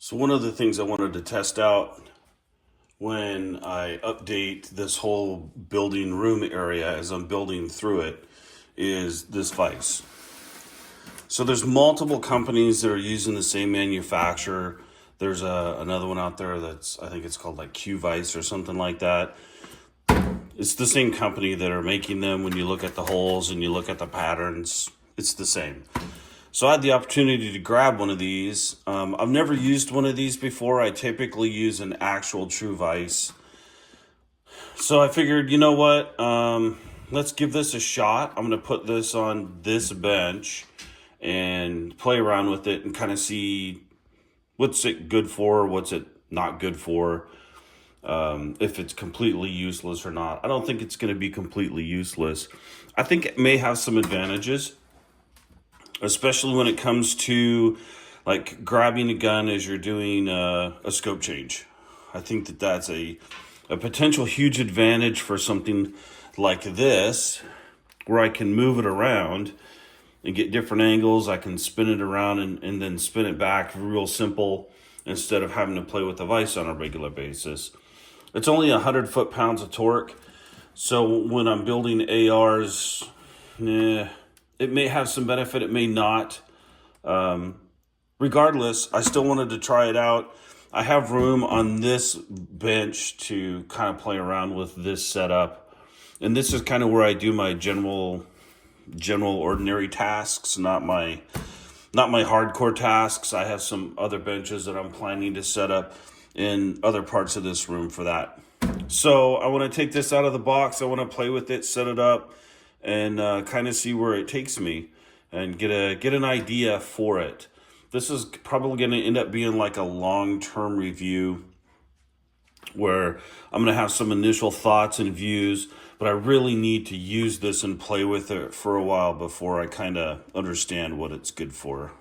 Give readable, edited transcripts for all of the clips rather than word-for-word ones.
So one of the things I wanted to test out when I update this whole building room area as I'm building through it is this vise. So there's multiple companies that are using the same manufacturer. There's another one out there that's, I think it's called like Q Vise or something like that. It's the same company that are making them. When you look at the holes and you look at the patterns, it's the same. So I had the opportunity to grab one of these. I've never used one of these before. I typically use an actual true vise. So I figured, you know what? Let's give this a shot. I'm going to put this on this bench and play around with it and kind of see what's it good for, what's it not good for, if it's completely useless or not. I don't think it's going to be completely useless. I think it may have some advantages, especially when it comes to like grabbing a gun as you're doing a scope change. I think that that's a potential huge advantage for something like this, where I can move it around and get different angles. I can spin it around and then spin it back real simple instead of having to play with the vise on a regular basis. It's only 100 foot-pounds of torque. So when I'm building ARs, it may have some benefit, it may not. Regardless, I still wanted to try it out. I have room on this bench to kind of play around with this setup. And this is kind of where I do my general ordinary tasks, not my hardcore tasks. I have some other benches that I'm planning to set up in other parts of this room for that. So I want to take this out of the box. I want to play with it, set it up, and kind of see where it takes me and get an idea for it. This is probably going to end up being like a long-term review where I'm going to have some initial thoughts and views, but I really need to use this and play with it for a while before I kind of understand what it's good for.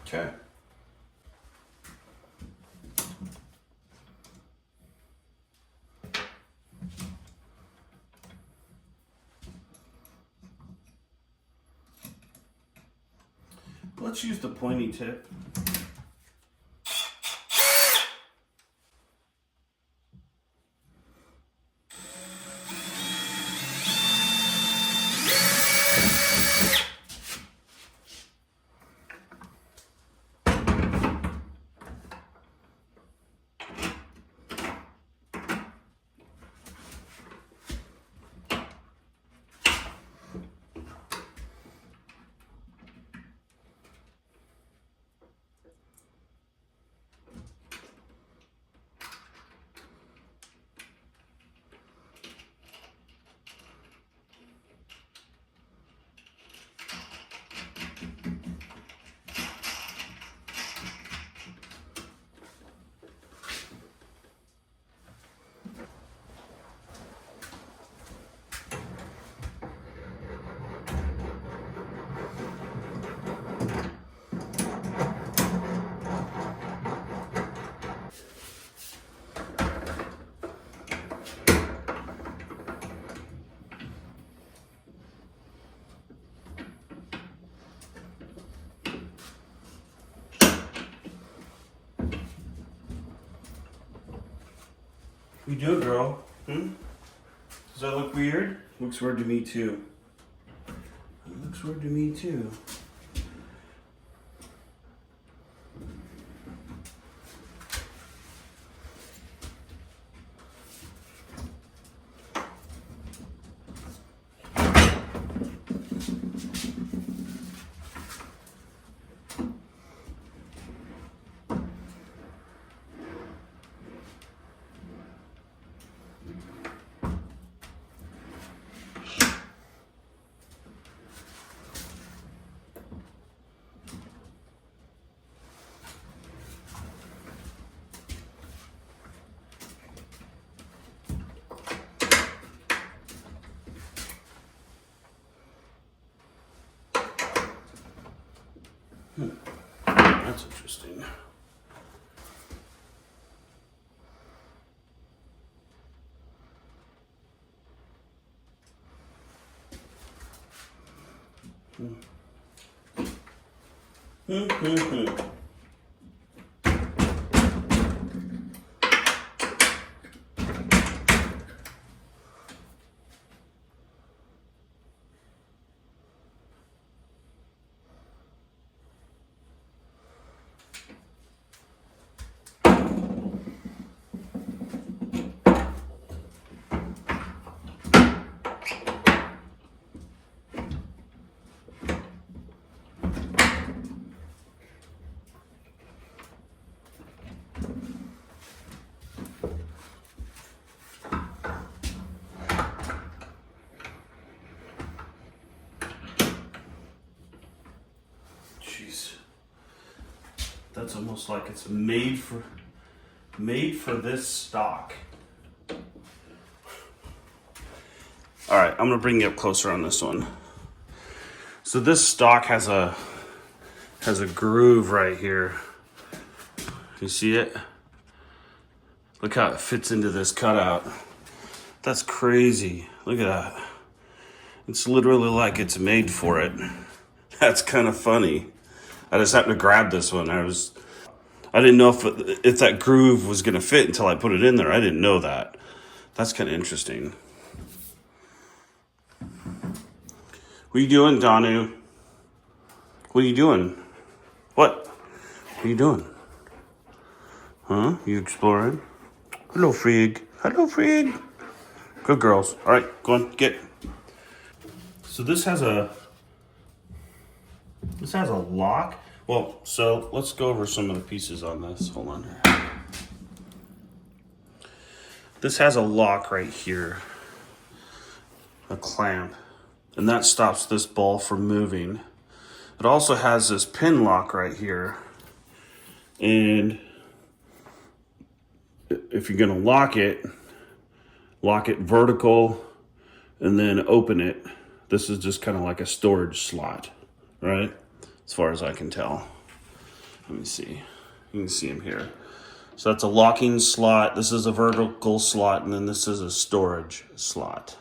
Okay. Let's use the pointy tip. You do it, girl. Does that look weird? Looks weird to me too. It looks weird to me too. Jeez, that's almost like it's made for this stock. All right, I'm gonna bring you up closer on this one. So this stock has a groove right here. You see it? Look how it fits into this cutout. That's crazy. Look at that. It's literally like it's made for it. That's kind of funny. I just happened to grab this one. I didn't know if that groove was gonna fit until I put it in there. I didn't know that. That's kind of interesting. What are you doing, Danu? What are you doing? What? What are you doing? Huh? You exploring? Hello, Frig. Hello, Frig. Good girls. All right, go on, get. So this has a lock. Well, so let's go over some of the pieces on this. Hold on here. This has a lock right here, a clamp, and that stops this ball from moving. It also has this pin lock right here, and if you're gonna lock it vertical and then open it. This is just kind of like a storage slot, right? As far as I can tell. Let me see. You can see them here. So that's a locking slot. This is a vertical slot, and then this is a storage slot.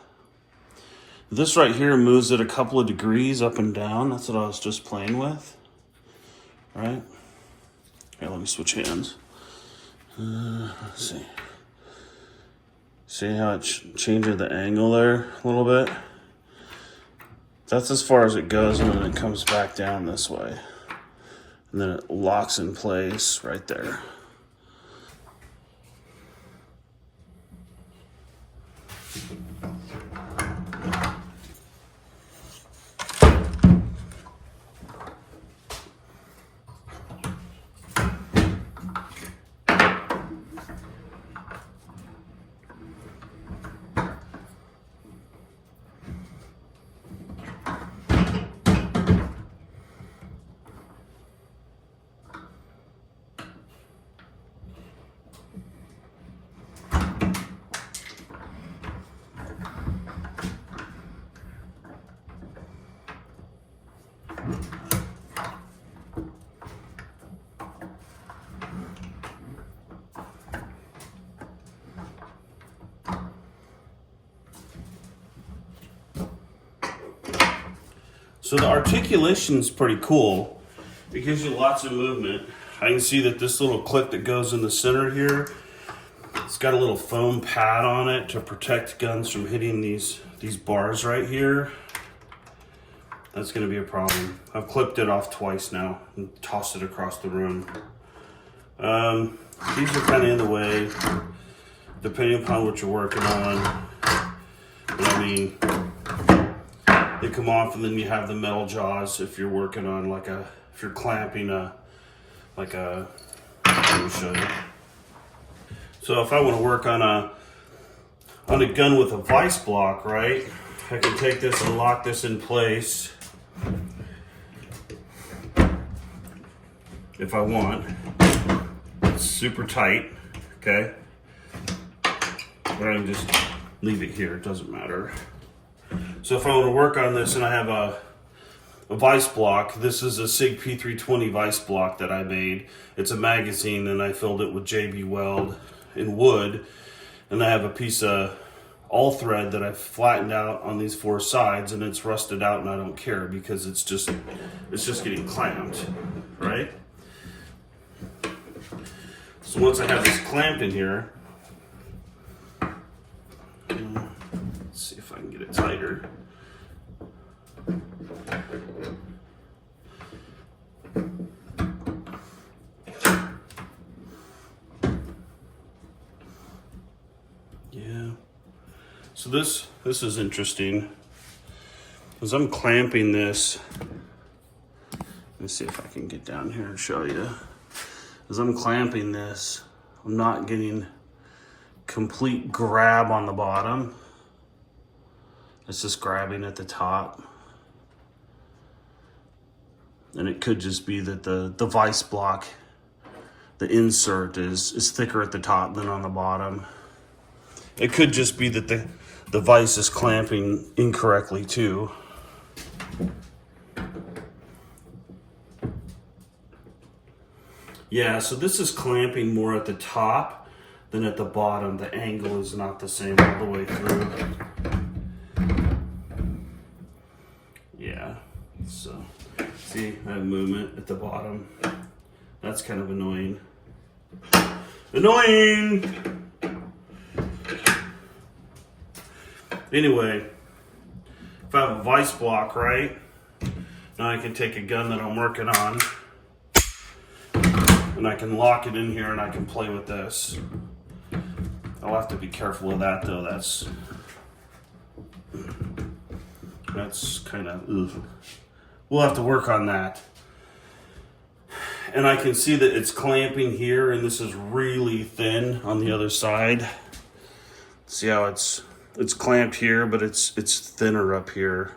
This right here moves it a couple of degrees up and down. That's what I was just playing with, right? Here, let me switch hands. Let's see. See how it changes the angle there a little bit? That's as far as it goes, and then it comes back down this way. And then it locks in place right there. So the articulation is pretty cool. It gives you lots of movement. I can see that this little clip that goes in the center here, it's got a little foam pad on it to protect guns from hitting these bars right here. That's gonna be a problem. I've clipped it off twice now and tossed it across the room. These are kind of in the way, depending upon what you're working on. But I mean, they come off, and then you have the metal jaws if you're working on if you're clamping let me show you. So if I want to work on a gun with a vise block, right? I can take this and lock this in place if I want. It's super tight, okay? But I can just leave it here, it doesn't matter. So if I want to work on this and I have a vise block, this is a SIG P320 vise block that I made. It's a magazine, and I filled it with JB Weld in wood, and I have a piece of all thread that I've flattened out on these 4 sides, and it's rusted out, and I don't care because it's just getting clamped, right? So once I have this clamped in here, let's see if I can get it tighter. Yeah. So this is interesting. As I'm clamping this, let me see if I can get down here and show you. As I'm clamping this, I'm not getting complete grab on the bottom. It's just grabbing at the top. And it could just be that the vise block, the insert is thicker at the top than on the bottom. It could just be that the vise is clamping incorrectly too. Yeah, so this is clamping more at the top than at the bottom. The angle is not the same all the way through. Yeah, so see that movement at the bottom? That's kind of annoying. Annoying! Anyway, if I have a vise block, right, now I can take a gun that I'm working on and I can lock it in here and I can play with this. I'll have to be careful of that though. That's kind of, we'll have to work on that. And I can see that it's clamping here, and this is really thin on the other side. See how it's clamped here, but it's thinner up here.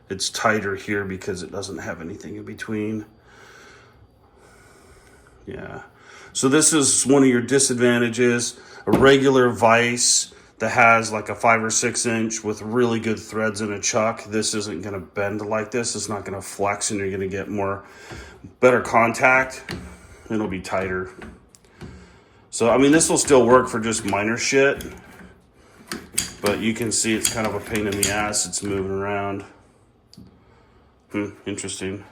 It's tighter here because it doesn't have anything in between. Yeah. So this is one of your disadvantages. A regular vise that has like a 5 or 6 inch with really good threads in a chuck, this isn't going to bend like this. It's not going to flex, and you're going to get better contact. It'll be tighter. So I mean, this will still work for just minor shit, but you can see it's kind of a pain in the ass. It's moving around. Interesting.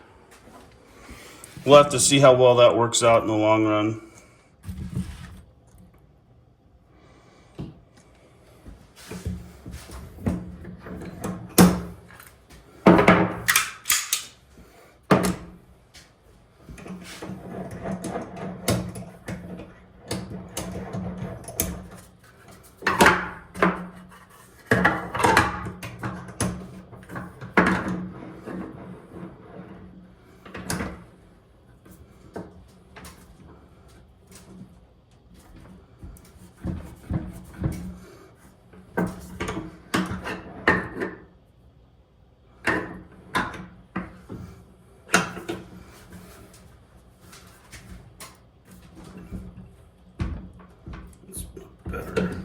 We'll have to see how well that works out in the long run. Better.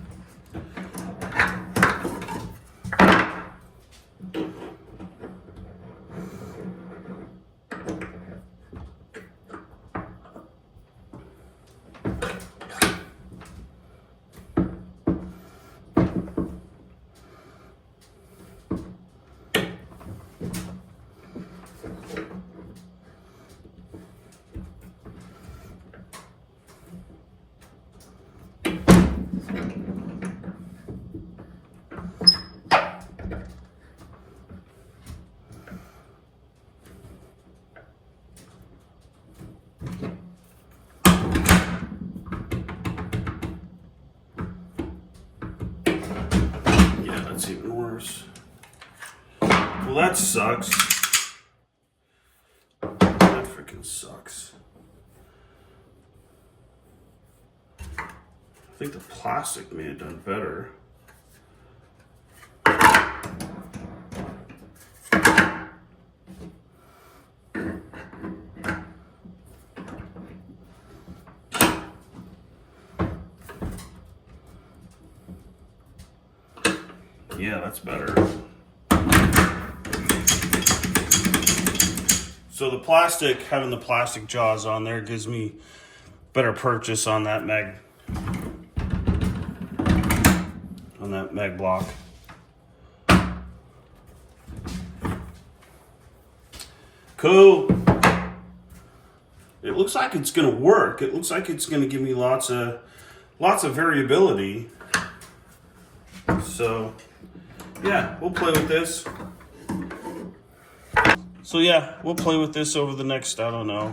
That's even worse. Well, that sucks. That freaking sucks. I think the plastic may have done better. Yeah, that's better. So the plastic, having the plastic jaws on there gives me better purchase on that mag block. Cool. It looks like it's going to work. It looks like it's going to give me lots of variability. So, yeah, we'll play with this. So yeah, we'll play with this over the next, I don't know,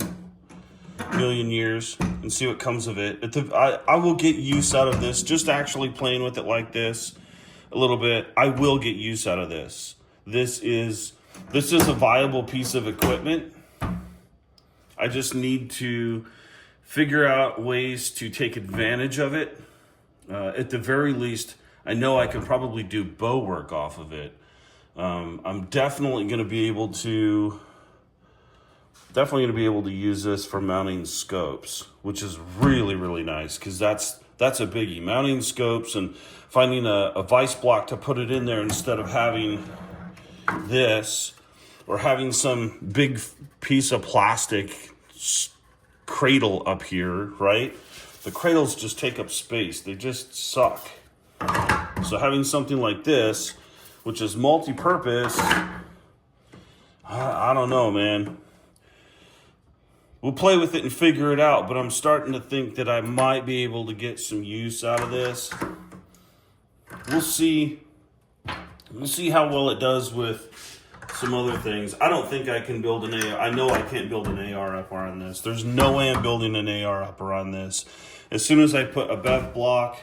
million years and see what comes of it. I will get use out of this, just actually playing with it like this a little bit. I will get use out of this. This is a viable piece of equipment. I just need to figure out ways to take advantage of it. At the very least, I know I can probably do bow work off of it. I'm definitely going to be able to use this for mounting scopes, which is really, really nice, because that's a biggie. Mounting scopes and finding a vise block to put it in there instead of having this, or having some big piece of plastic cradle up here, right? The cradles just take up space. They just suck. So having something like this, which is multi-purpose, I don't know, man. We'll play with it and figure it out, but I'm starting to think that I might be able to get some use out of this. We'll see. We'll see how well it does with some other things. I don't think I can build an AR. I know I can't build an AR upper on this. There's no way I'm building an AR upper on this. As soon as I put a bev block,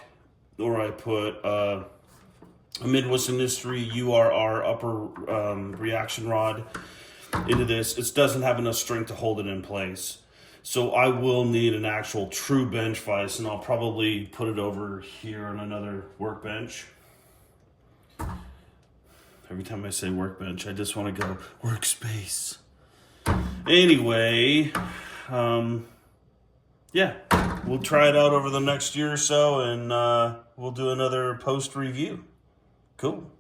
or I put a Midwest Industry URR upper reaction rod into this, it doesn't have enough strength to hold it in place. So I will need an actual true bench vise, and I'll probably put it over here on another workbench. Every time I say workbench, I just want to go workspace. Anyway, yeah, we'll try it out over the next year or so, and we'll do another post review. Cool.